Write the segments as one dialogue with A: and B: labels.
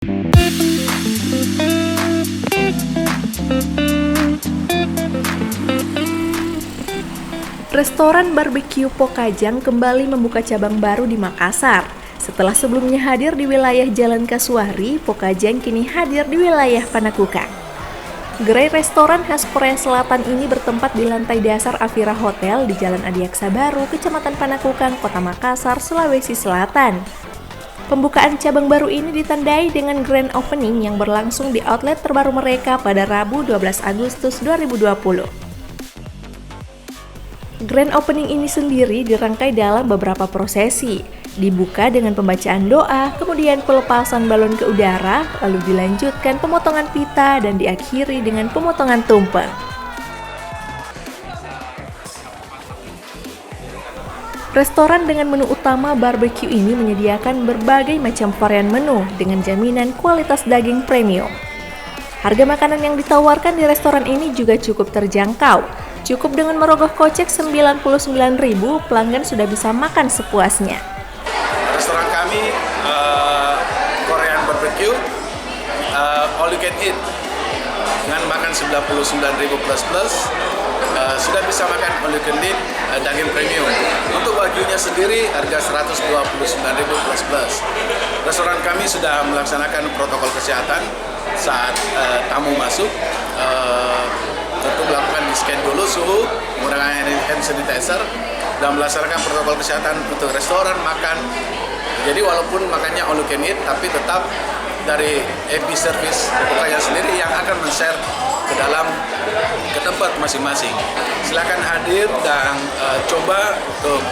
A: Restoran Barbeque Pokajang kembali membuka cabang baru di Makassar. Setelah sebelumnya hadir di wilayah Jalan Kasuari, Pokajang kini hadir di wilayah Panakukang. Gerai restoran khas Korea Selatan ini bertempat di lantai dasar Avira Hotel di Jalan Adiaksa Baru, Kecamatan Panakukang, Kota Makassar, Sulawesi Selatan. Pembukaan cabang baru ini ditandai dengan grand opening yang berlangsung di outlet terbaru mereka pada Rabu 12 Agustus 2020. Grand opening ini sendiri dirangkai dalam beberapa prosesi. Dibuka dengan pembacaan doa, kemudian pelepasan balon ke udara, lalu dilanjutkan pemotongan pita dan diakhiri dengan pemotongan tumpeng. Restoran dengan menu utama barbeque ini menyediakan berbagai macam varian menu dengan jaminan kualitas daging premium. Harga makanan yang ditawarkan di restoran ini juga cukup terjangkau. Cukup dengan merogoh kocek 99.000, pelanggan sudah bisa makan sepuasnya.
B: Restoran kami Korean Barbecue, all you can eat dengan makan 99.000 plus sudah bisa makan all you can eat daging premium. Untuk wagyunya sendiri harga 129.000 plus. Restoran kami sudah melaksanakan protokol kesehatan saat tamu masuk. Tentu melakukan di-scan dulu suhu, menggunakan hand sanitizer, dan melaksanakan protokol kesehatan untuk restoran makan. Jadi walaupun makannya all you can eat, tapi tetap dari AP Service Pokajang sendiri yang akan men-share ke tempat masing-masing. Silakan hadir dan coba untuk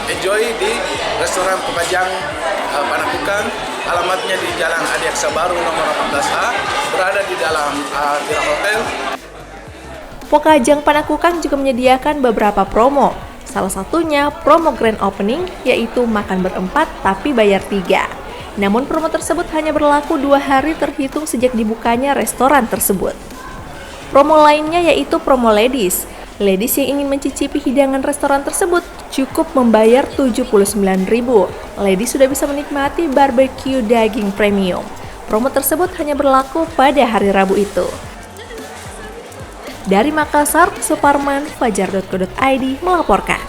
B: enjoy di restoran Pokajang Panakukang. Alamatnya di Jalan Adiaksa Baru nomor 18A, berada di dalam Avira Hotel.
A: Pokajang Panakukang juga menyediakan beberapa promo. Salah satunya promo grand opening, yaitu makan berempat tapi bayar 3. Namun promo tersebut hanya berlaku 2 hari terhitung sejak dibukanya restoran tersebut. Promo lainnya yaitu promo ladies. Ladies yang ingin mencicipi hidangan restoran tersebut cukup membayar 79.000. Ladies sudah bisa menikmati barbeque daging premium. Promo tersebut hanya berlaku pada hari Rabu itu. Dari Makassar, Suparman, Fajar.co.id melaporkan.